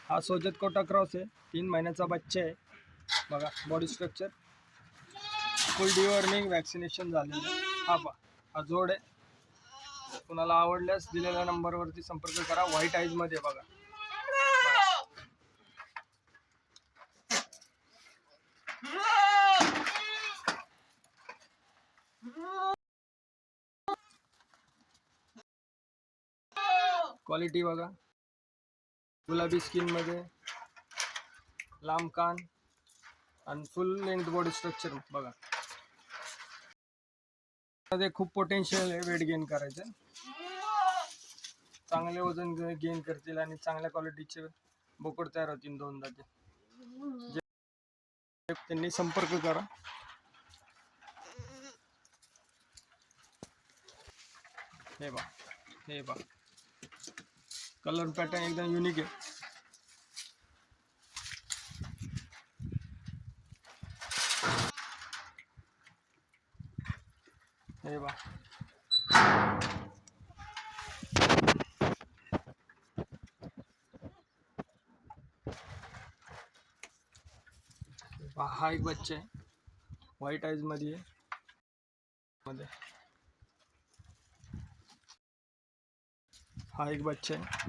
हा सोजत कोटा क्रॉस आहे, 3 महिन्याचा बच्चा आहे बघा. बॉडी स्ट्रक्चर फुल डिवॉर्मिंग वॅक्सिनेशन झालेलं आहे. हा जोड आहे. कुणाला आवडल्यास दिलेल्या नंबरवरती संपर्क करा. व्हाईट आईज मध्ये बघा. क्वालिटी बघा, गुलाबी स्किन मध्ये, लांब कान आणि फुल लेंथ बॉडी स्ट्रक्चर बघा. मध्ये खूप पोटेन्शियल आहे वेट गेन करायचं. चांगले वजन गेन करतील आणि चांगल्या क्वालिटीचे बोकड तयार होतील दोनदा ते. त्यांनी संपर्क करा. हे बघा कलर पॅटर्न एकदम युनिक आहे. हे बघा हा एक बच्चा आहे, व्हाईट आईज मध्ये हा एक बच्चा आहे.